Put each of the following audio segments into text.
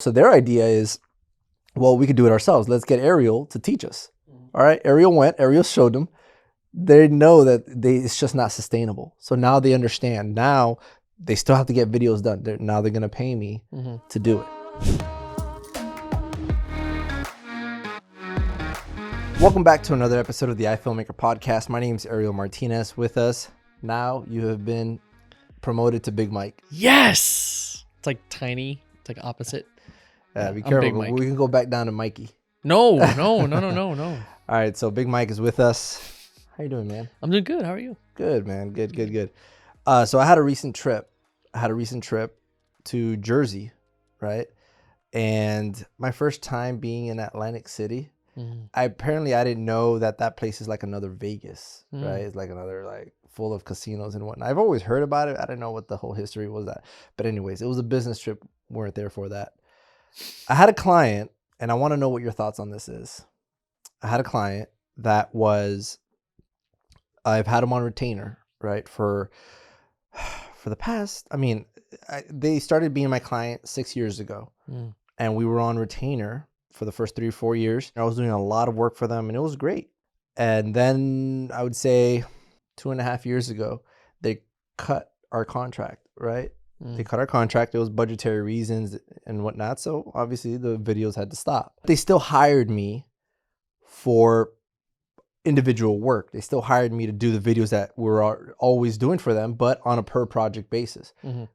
So their idea is, well, we could do it ourselves. Let's get Ariel to teach us. All right. Ariel showed them. They know that it's just not sustainable. So now they understand. Now they still have to get videos done. Now they're going to pay me to do it. Welcome back to another episode of the iFilmmaker podcast. My name is Ariel Martinez. With us now, you have been promoted to Big Mike. Yes. It's like tiny. It's like opposite. Yeah, be careful. We can go back down to Mikey. No. All right, so Big Mike is with us. How you doing, man? I'm doing good. How are you? Good, man. Good. So I had a recent trip. To Jersey, right? And my first time being in Atlantic City. I didn't know that place is like another Vegas, right? It's like another full of casinos and whatnot. I've always heard about it. I didn't know what the whole history was that. But anyways, it was a business trip. Weren't there for that. I had a client, and I want to know what your thoughts on this is. I had a client that I've had him on retainer, right? For the past, they started being my client 6 years ago, and we were on retainer for the first 3 or 4 years. I was doing a lot of work for them, and it was great. And then I would say 2.5 years ago, they cut our contract, right? They cut our contract. It was budgetary reasons and whatnot. So obviously the videos had to stop. They still hired me for individual work. They still hired me to do the videos that we're always doing for them, but on a per project basis,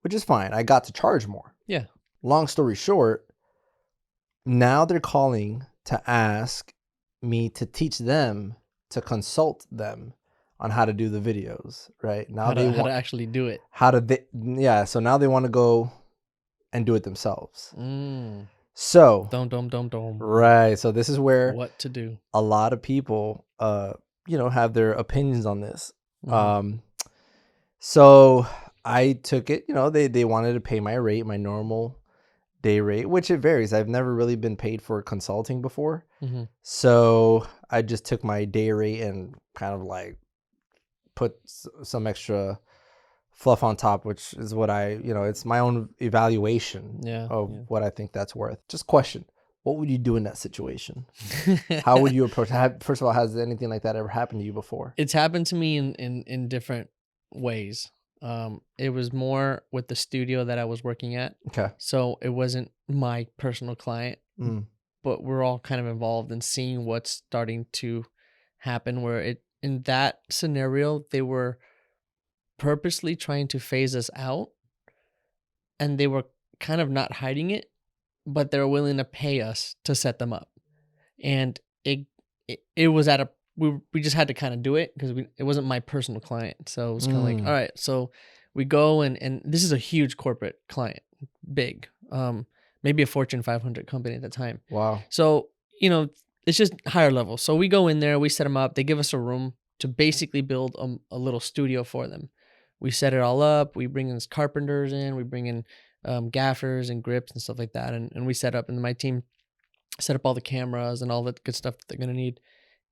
which is fine. I got to charge more. Yeah. Long story short, now they're calling to ask me to teach them, to consult them on how to do the videos, right? Now how to actually do it. So now they want to go and do it themselves. So right. So this is where what to do. A lot of people have their opinions on this. So I took it, they wanted to pay my rate, my normal day rate, which it varies. I've never really been paid for consulting before. So I just took my day rate and kind of put some extra fluff on top, which is what it's my own evaluation of what I think that's worth. Just question, what would you do in that situation? How would you approach? First of all, has anything like that ever happened to you before? It's happened to me in different ways. It was more with the studio that I was working at. Okay. So it wasn't my personal client, but we're all kind of involved in seeing what's starting to happen where in that scenario, they were purposely trying to phase us out, and they were kind of not hiding it, but they were willing to pay us to set them up. And it was at we just had to kind of do it because it wasn't my personal client. So it was kind of like, all right, so we go and this is a huge corporate client, big, maybe a Fortune 500 company at the time. Wow. So, it's just higher level. So we go in there, we set them up. They give us a room to basically build a little studio for them. We set it all up. We bring in carpenters in. We bring in gaffers and grips and stuff like that. And we set up, and my team set up all the cameras and all that good stuff that they're going to need.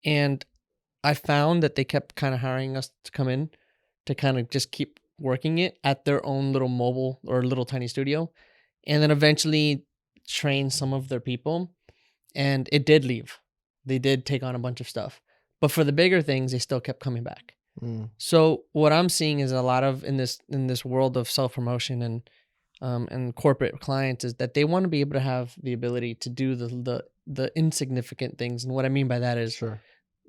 And I found that they kept kind of hiring us to come in to kind of just keep working it at their own little mobile or little tiny studio. And then eventually train some of their people. And it did leave. They did take on a bunch of stuff. But for the bigger things, they still kept coming back. So what I'm seeing is a lot of in this world of self-promotion and corporate clients is that they want to be able to have the ability to do the insignificant things. And what I mean by that is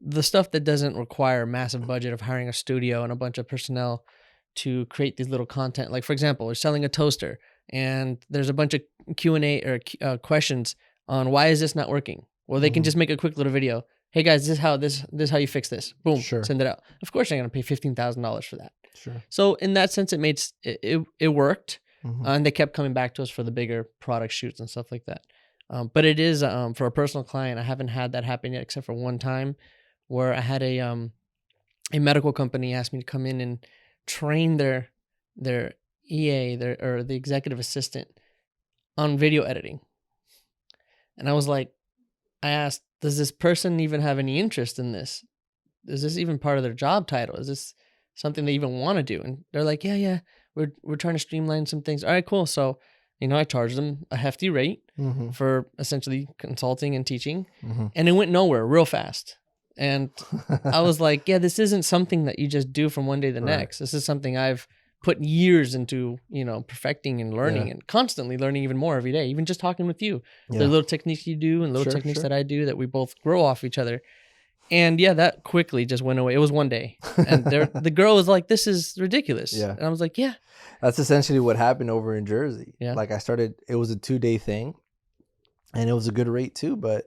the stuff that doesn't require a massive budget of hiring a studio and a bunch of personnel to create these little content. Like, for example, we're selling a toaster and there's a bunch of Q&A or questions on why is this not working? Well, they can just make a quick little video. Hey guys, this is how you fix this. Boom, send it out. Of course, they're gonna pay $15,000 for that. So in that sense, it worked, and they kept coming back to us for the bigger product shoots and stuff like that. But it is for a personal client. I haven't had that happen yet, except for one time where I had a medical company ask me to come in and train their EA, or the executive assistant, on video editing, and I was like, I asked, does this person even have any interest in this? Is this even part of their job title? Is this something they even want to do? And they're like, yeah, we're trying to streamline some things. All right, cool. So, I charged them a hefty rate Mm-hmm. for essentially consulting and teaching, Mm-hmm. and it went nowhere real fast. And I was like, yeah, this isn't something that you just do from one day to the Right. next. This is something I've put years into, perfecting and learning, Yeah. and constantly learning even more every day, even just talking with you. Yeah. The little techniques you do and little Sure, techniques sure. that I do that we both grow off each other. And yeah, that quickly just went away. It was one day. And the girl was like, this is ridiculous. Yeah. And I was like, yeah. That's essentially what happened over in Jersey. Yeah. Like it was a 2-day thing, and it was a good rate too. But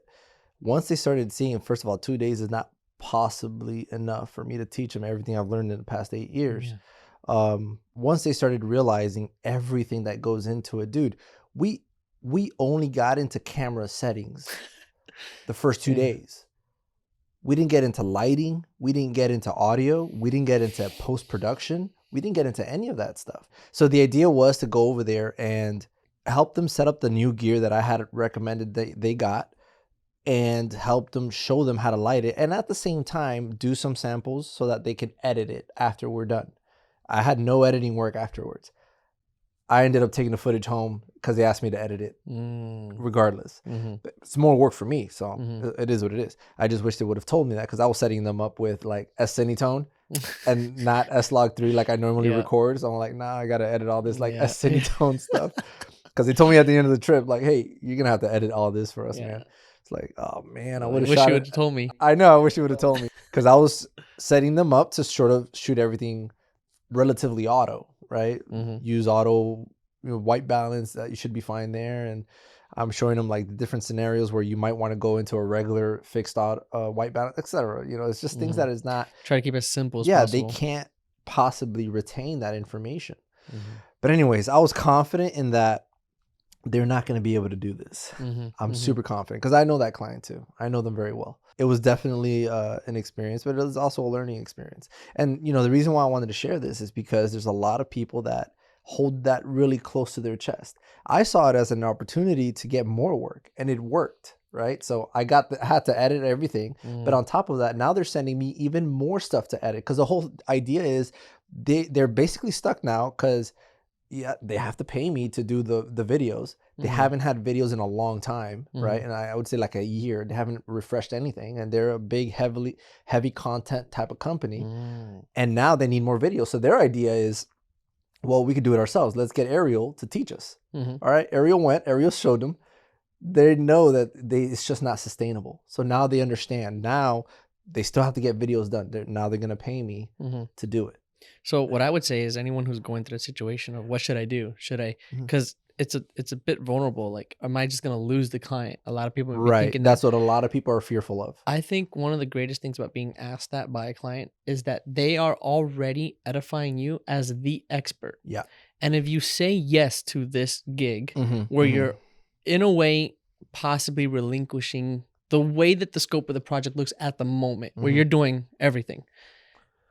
once they started seeing, first of all, 2 days is not possibly enough for me to teach them everything I've learned in the past 8 years. Yeah. Once they started realizing everything that goes into it, dude, we only got into camera settings the first 2 days. We didn't get into lighting. We didn't get into audio. We didn't get into post-production. We didn't get into any of that stuff. So the idea was to go over there and help them set up the new gear that I had recommended they got, and help them, show them how to light it. And at the same time, do some samples so that they can edit it after we're done. I had no editing work afterwards. I ended up taking the footage home because they asked me to edit it regardless. Mm-hmm. But it's more work for me, so Mm-hmm. it is what it is. I just wish they would have told me that, because I was setting them up with like S-Cinetone and not S-Log3 like I normally record. So I'm like, nah, I got to edit all this like S-Cinetone stuff. Because they told me at the end of the trip, like, hey, you're going to have to edit all this for us, man. It's like, oh, man, I would have shot it. You would have told me. I know, I wish you would have told me. Because I was setting them up to sort of shoot everything relatively auto, right? Mm-hmm. Use auto, white balance, that you should be fine there. And I'm showing them like the different scenarios where you might want to go into a regular fixed auto, white balance, etc. It's just things that is not, try to keep it as simple as possible. they can't possibly retain that information. But anyways, I was confident in that they're not going to be able to do this. I'm super confident because I know that client too. I know them very well. It was definitely an experience, but it was also a learning experience. And the reason why I wanted to share this is because there's a lot of people that hold that really close to their chest. I saw it as an opportunity to get more work, and it worked, right? So I had to edit everything, but on top of that, now they're sending me even more stuff to edit, because the whole idea is they're basically stuck now because they have to pay me to do the videos. They haven't had videos in a long time, right? And I would say like a year. They haven't refreshed anything, and they're a big, heavy content type of company. And now they need more videos. So their idea is, well, we could do it ourselves. Let's get Ariel to teach us. All right, Ariel showed them. They know that it's just not sustainable. So now they understand. Now they still have to get videos done. Now they're going to pay me to do it. So what I would say is, anyone who's going through a situation of what should I do? Should I, because it's a bit vulnerable. Like, am I just going to lose the client? A lot of people might be thinking that's what a lot of people are fearful of. I think one of the greatest things about being asked that by a client is that they are already edifying you as the expert. Yeah. And if you say yes to this gig, where you're in a way possibly relinquishing the way that the scope of the project looks at the moment, where you're doing everything.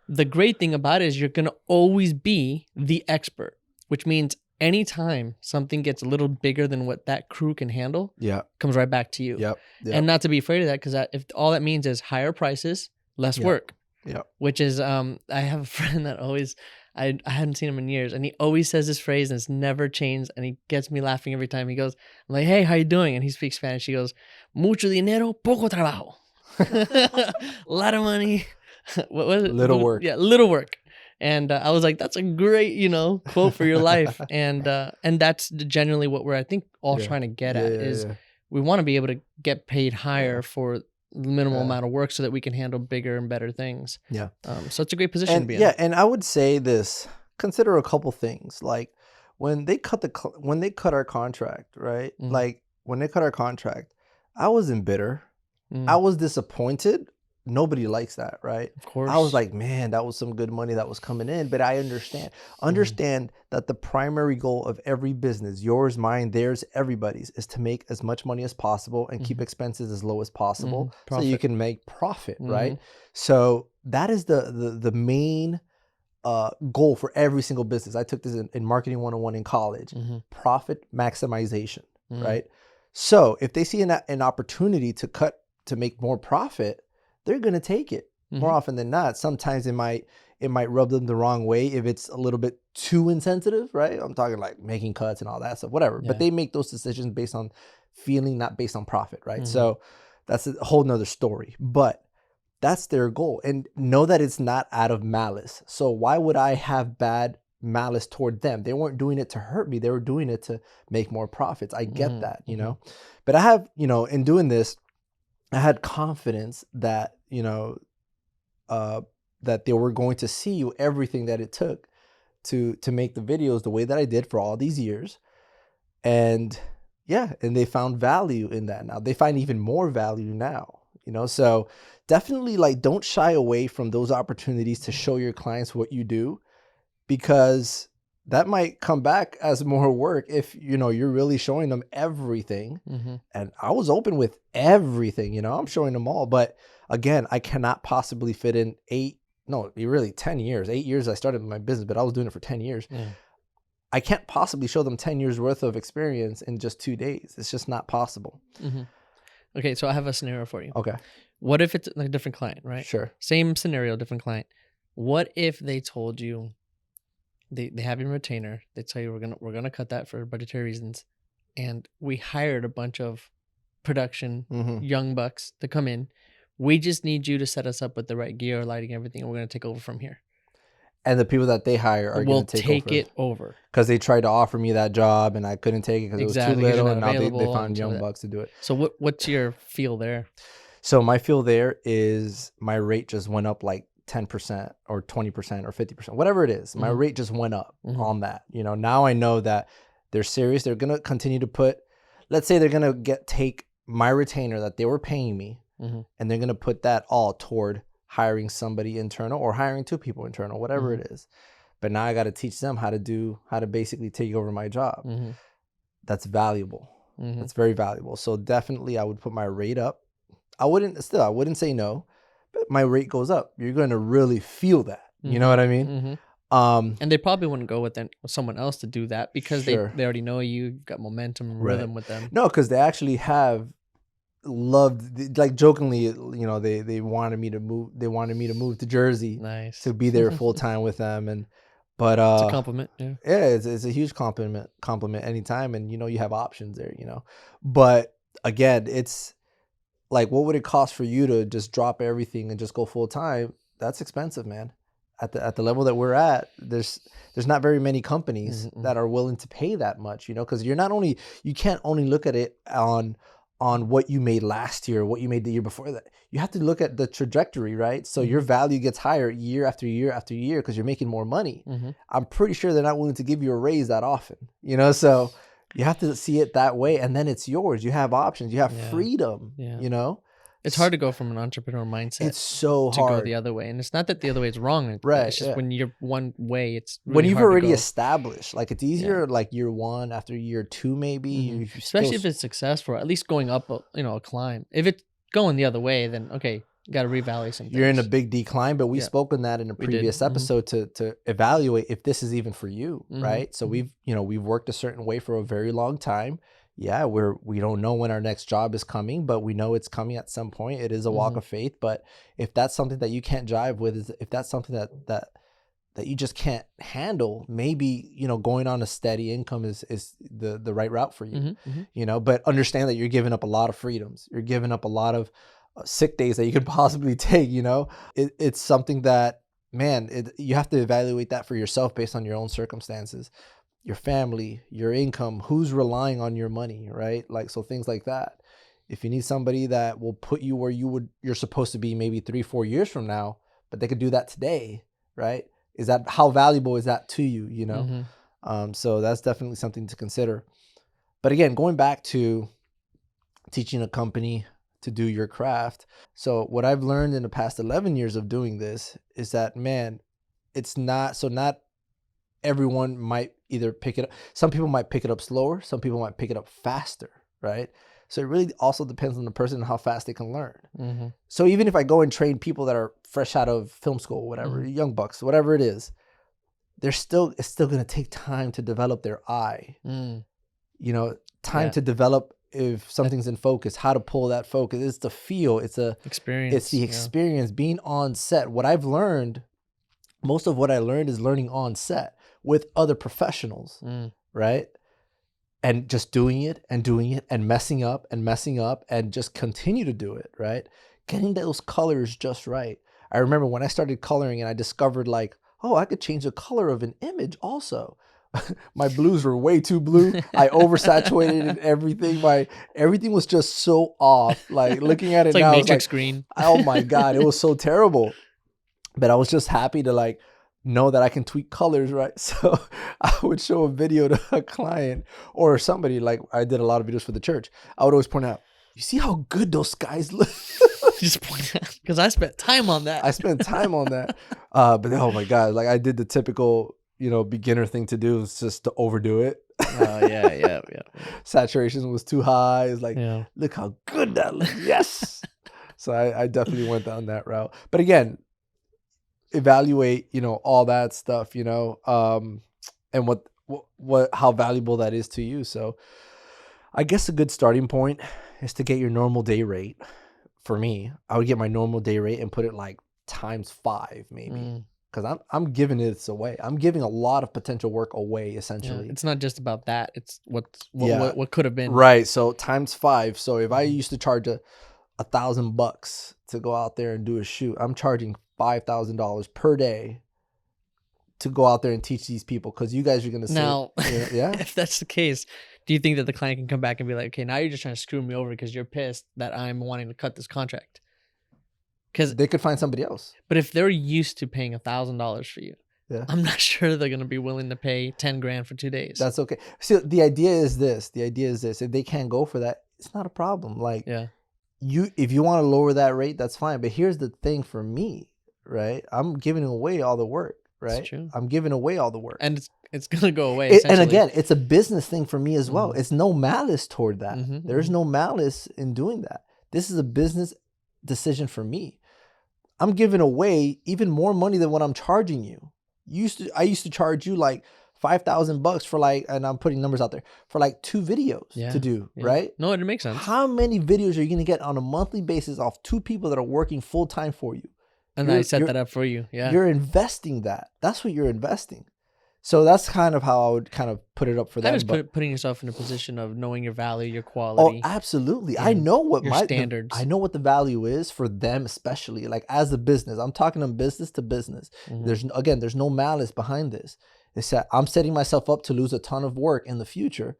The great thing about it is you're going to always be the expert, which means anytime something gets a little bigger than what that crew can handle, comes right back to you. Yep. And not to be afraid of that, because if all that means is higher prices, less work. Which is, I have a friend that always, I hadn't seen him in years, and he always says this phrase, and it's never changed, and he gets me laughing every time. He goes, I'm like, hey, how you doing? And he speaks Spanish. He goes, mucho dinero, poco trabajo. A lot of money. What was it? Little work. Yeah, little work. And I was like, that's a great, quote for your life. And that's generally what we're, I think, all trying to get at is we want to be able to get paid higher for the minimal amount of work so that we can handle bigger and better things. Yeah. So it's a great position to be in. Yeah, and I would say this, consider a couple things. Like when they cut our contract, right? Like when they cut our contract, I wasn't bitter. I was disappointed. Nobody likes that, right? Of course. I was like, man, that was some good money that was coming in. But I understand that the primary goal of every business, yours, mine, theirs, everybody's, is to make as much money as possible and keep expenses as low as possible so you can make profit, right? So that is the main goal for every single business. I took this in Marketing 101 in college, profit maximization, right? So if they see an opportunity to make more profit, they're going to take it more often than not. Sometimes it might it might rub them the wrong way if it's a little bit too insensitive, right? I'm talking like making cuts and all that stuff, whatever. But they make those decisions based on feeling, not based on profit, right? So that's a whole nother story. But that's their goal. And know that it's not out of malice. So why would I have bad malice toward them? They weren't doing it to hurt me. They were doing it to make more profits. I get that, you know. But I have, you know, in doing this, I had confidence that, you know, that they were going to see everything that it took to make the videos the way that I did for all these years. And yeah, and they found value in that now. They find even more value now, you know. So definitely, like, don't shy away from those opportunities to show your clients what you do, because that might come back as more work if, you know, you're really showing them everything. And I was open with everything, you know, I'm showing them all. But again, I cannot possibly fit in 10 years. 8 years I started my business, but I was doing it for 10 years. I can't possibly show them 10 years worth of experience in just 2 days. It's just not possible. Okay, so I have a scenario for you. Okay. What if it's like a different client, right? Sure. Same scenario, different client. What if they told you they have your retainer, they tell you we're gonna cut that for budgetary reasons, and we hired a bunch of production young bucks to come in. We just need you to set us up with the right gear, lighting, everything, and we're gonna take over from here. And the people that they hire are going to take it over. Because they tried to offer me that job and I couldn't take it because it was too little, and now they found young bucks to do it. So what's your feel there? So my feel there is my rate just went up like 10% or 20% or 50%, whatever it is. My rate just went up on that. You know, now I know that they're serious. They're going to continue to put, let's say they're going to take my retainer that they were paying me and they're going to put that all toward hiring somebody internal or hiring 2 people internal, whatever it is. But now I got to teach them how to basically take over my job. That's valuable. That's very valuable. So definitely I would put my rate up. I wouldn't say no, but my rate goes up. You're going to really feel that. You know what I mean? And they probably wouldn't go with someone else to do that because they already know you've got momentum and rhythm with them. No, because they actually have loved, like, jokingly, you know, they wanted me to move. They wanted me to move to Jersey to be there full time with them. But it's a compliment. Yeah, it's a huge compliment anytime. And, you know, you have options there, you know. But again, it's like, what would it cost for you to just drop everything and just go full time? That's expensive, man. At the level that we're at, there's not very many companies that are willing to pay that much, you know, because you can't only look at it on what you made last year, what you made the year before that. You have to look at the trajectory, right? So your value gets higher year after year after year because you're making more money. I'm pretty sure they're not willing to give you a raise that often, you know? So you have to see it that way, and then it's yours. You have options. You have freedom, you know? It's hard to go from an entrepreneur mindset. It's so to hard go the other way. And it's not that the other way is wrong. Right. It's just when you're one way, it's really when you've hard already to go. established, like, it's easier like year 1, after year 2, maybe. Especially if it's successful, at least going up, a climb. If it's going the other way, then okay, you got to reevaluate some things. You're in a big decline, but we spoke on that in a previous episode to evaluate if this is even for you, right? So we've worked a certain way for a very long time. Yeah, we don't know when our next job is coming, but we know it's coming at some point. It is a walk of faith. But if that's something that you can't jive with, if that's something that you just can't handle, maybe, you know, going on a steady income is the right route for you. You know, but understand that you're giving up a lot of freedoms. You're giving up a lot of sick days that you could possibly take. You know, it's something that, man, you have to evaluate that for yourself based on your own circumstances, your family, your income, who's relying on your money, right? Like, so things like that. If you need somebody that will put you where you're supposed to be maybe 3-4 years from now, but they could do that today, right? How valuable is that to you, you know? So that's definitely something to consider. But again, going back to teaching a company to do your craft. So what I've learned in the past 11 years of doing this is that, man, not everyone might either pick it up. Some people might pick it up slower. Some people might pick it up faster, right? So it really also depends on the person and how fast they can learn. So even if I go and train people that are fresh out of film school, whatever, young bucks, whatever it is, it's still going to take time to develop their eye. You know, time to develop if something's in focus, how to pull that focus. It's the feel. It's the experience. Being on set. What I've learned most of what I learned is learning on set with other professionals, right? And just doing it and messing up and just continue to do it, right? Getting those colors just right. I remember when I started coloring and I discovered like, oh, I could change the color of an image also. My blues were way too blue. I oversaturated everything. Everything was just so off. Like looking at it It's like now, it's Matrix like, green. oh my God, it was so terrible. But I was just happy to like know that I can tweak colors, right? So I would show a video to a client or somebody, like I did a lot of videos for the church. I would always point out, you see how good those skies look? Just point out, because I spent time on that. I spent time on that. But oh my God, like I did the typical, beginner thing to do is just to overdo it. Oh, yeah. Saturation was too high. It's like, Yeah. look how good that looks. Yes. So I definitely went down that route. But again, evaluate, all that stuff, and how valuable that is to you. So I guess a good starting point is to get your normal day rate. For me, I would get my normal day rate and put it like times 5 maybe. Because I'm giving this away. I'm giving a lot of potential work away, essentially. Yeah. It's not just about that. It's what could have been. Right. So times 5. So if I used to charge $1,000 to go out there and do a shoot, I'm charging $5,000 per day to go out there and teach these people, because you guys are going to say, Now, yeah. if that's the case, do you think that the client can come back and be like, okay, now you're just trying to screw me over because you're pissed that I'm wanting to cut this contract? Because they could find somebody else. But if they're used to paying $1,000 for you, yeah, I'm not sure they're going to be willing to pay 10 grand for 2 days. That's okay. So the idea is this. If they can't go for that, it's not a problem. Like, yeah. If you want to lower that rate, that's fine. But here's the thing for me, right? I'm giving away all the work, right? It's true. I'm giving away all the work. And it's going to go away. And again, it's a business thing for me as well. It's no malice toward that. Mm-hmm, There's no malice in doing that. This is a business decision for me. I'm giving away even more money than what I'm charging you. I used to charge you like $5,000 for like, and I'm putting numbers out there, for like 2 videos to do, right? No, it makes sense. How many videos are you going to get on a monthly basis off 2 people that are working full time for you? And I set that up for you. Yeah. You're investing that. That's what you're investing. So that's kind of how I would kind of put it up for them. I was putting yourself in a position of knowing your value, your quality. Oh, absolutely. I know what your standards. I know what the value is for them, especially like as a business. I'm talking them business to business. There's no malice behind this. It's that I'm setting myself up to lose a ton of work in the future.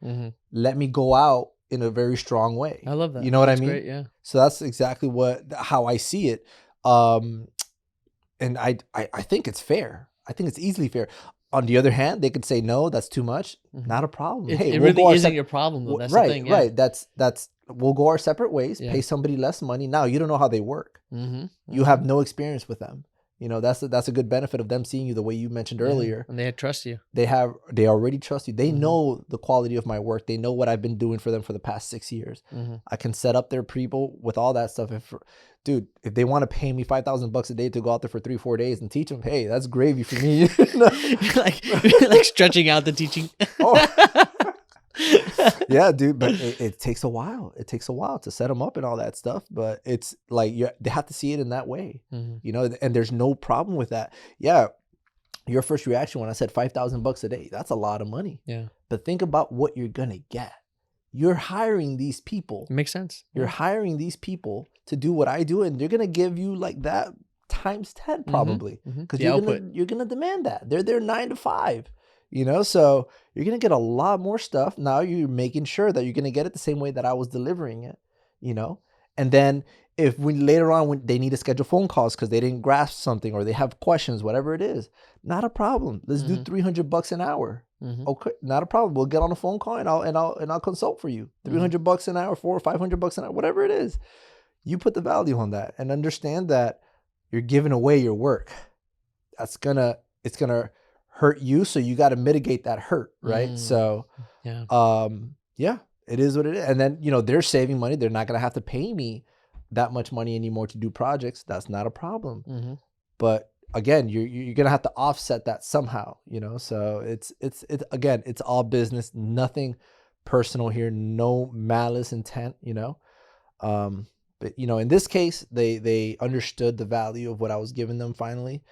Let me go out in a very strong way. I love that. You know what I mean? Great, yeah. So that's exactly how I see it. And I think it's fair. I think it's easily fair. On the other hand, they could say, no, that's too much. Not a problem. It really isn't your problem, though. That's the thing. Yeah. Right. That's we'll go our separate ways, pay somebody less money. Now, you don't know how they work. You have no experience with them. That's a good benefit of them seeing you the way you mentioned earlier. And they trust you. They already trust you. They know the quality of my work. They know what I've been doing for them for the past 6 years. I can set up their people with all that stuff. If they want to pay me $5,000 a day to go out there for 3-4 days and teach them, hey, that's gravy for me. you're like stretching out the teaching. Yeah, dude, but it takes a while. It takes a while to set them up and all that stuff. But it's like they have to see it in that way, and there's no problem with that. Yeah, your first reaction when I said $5,000 a day, that's a lot of money. Yeah, but think about what you're gonna get. You're hiring these people. It makes sense. You're hiring these people to do what I do, and they're gonna give you like that times 10 probably, because you're gonna demand that. They're there 9 to 5. So you're going to get a lot more stuff. Now you're making sure that you're going to get it the same way that I was delivering it, and then if later on when they need to schedule phone calls because they didn't grasp something or they have questions, whatever it is, not a problem. Let's do $300 an hour. Okay, not a problem. We'll get on a phone call and I'll consult for you. $300 an hour, $400 or $500 an hour, whatever it is. You put the value on that and understand that you're giving away your work. It's gonna hurt you, so you got to mitigate that hurt, right? So it is what it is. And then they're saving money. They're not gonna have to pay me that much money anymore to do projects. That's not a problem. But again, you're gonna have to offset that somehow, so it's again, it's all business, nothing personal here, no malice intent, but in this case they understood the value of what I was giving them finally.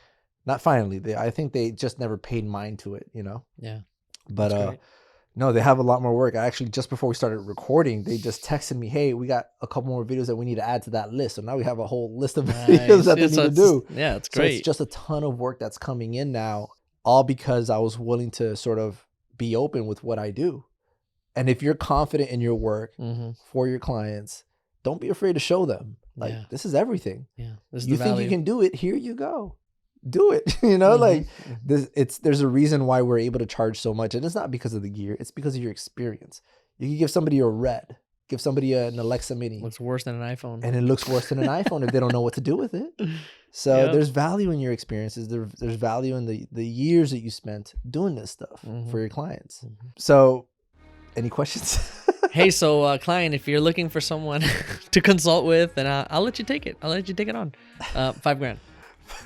Not finally. I think they just never paid mind to it, you know? Yeah. But That's great. no, they have a lot more work. I actually, just before we started recording, they just texted me, hey, we got a couple more videos that we need to add to that list. So now we have a whole list of videos that they need to do. Yeah, it's So great. it's just a ton of work that's coming in now, all because I was willing to sort of be open with what I do. And if you're confident in your work for your clients, don't be afraid to show them. Like, this is everything. Yeah. This is You the think value. you can do it? Here you go. Do it. You know, like there's a reason why we're able to charge so much. And it's not because of the gear. It's because of your experience. You can give somebody a Red, give somebody an Alexa Mini. Looks worse than an iPhone. And it looks worse than an iPhone if they don't know what to do with it. So there's value in your experiences. There's value in the years that you spent doing this stuff for your clients. So any questions? Hey, so client, if you're looking for someone to consult with, then I'll let you take it. I'll let you take it on. $5,000.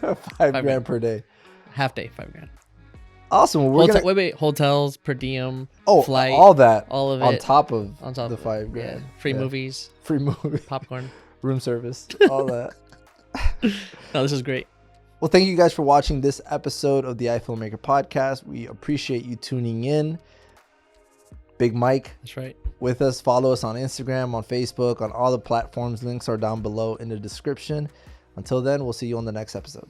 $5,000 per day. Half day, $5,000. Awesome. Well, wait. Hotels, per diem, flight, all that, all of it on top of the of $5,000. Yeah. Free movies, free movie, popcorn, room service, all that. No, this is great. Well, thank you guys for watching this episode of the iFilmmaker podcast. We appreciate you tuning in. Big Mike. That's right. With us. Follow us on Instagram, on Facebook, on all the platforms. Links are down below in the description. Until then, we'll see you on the next episode.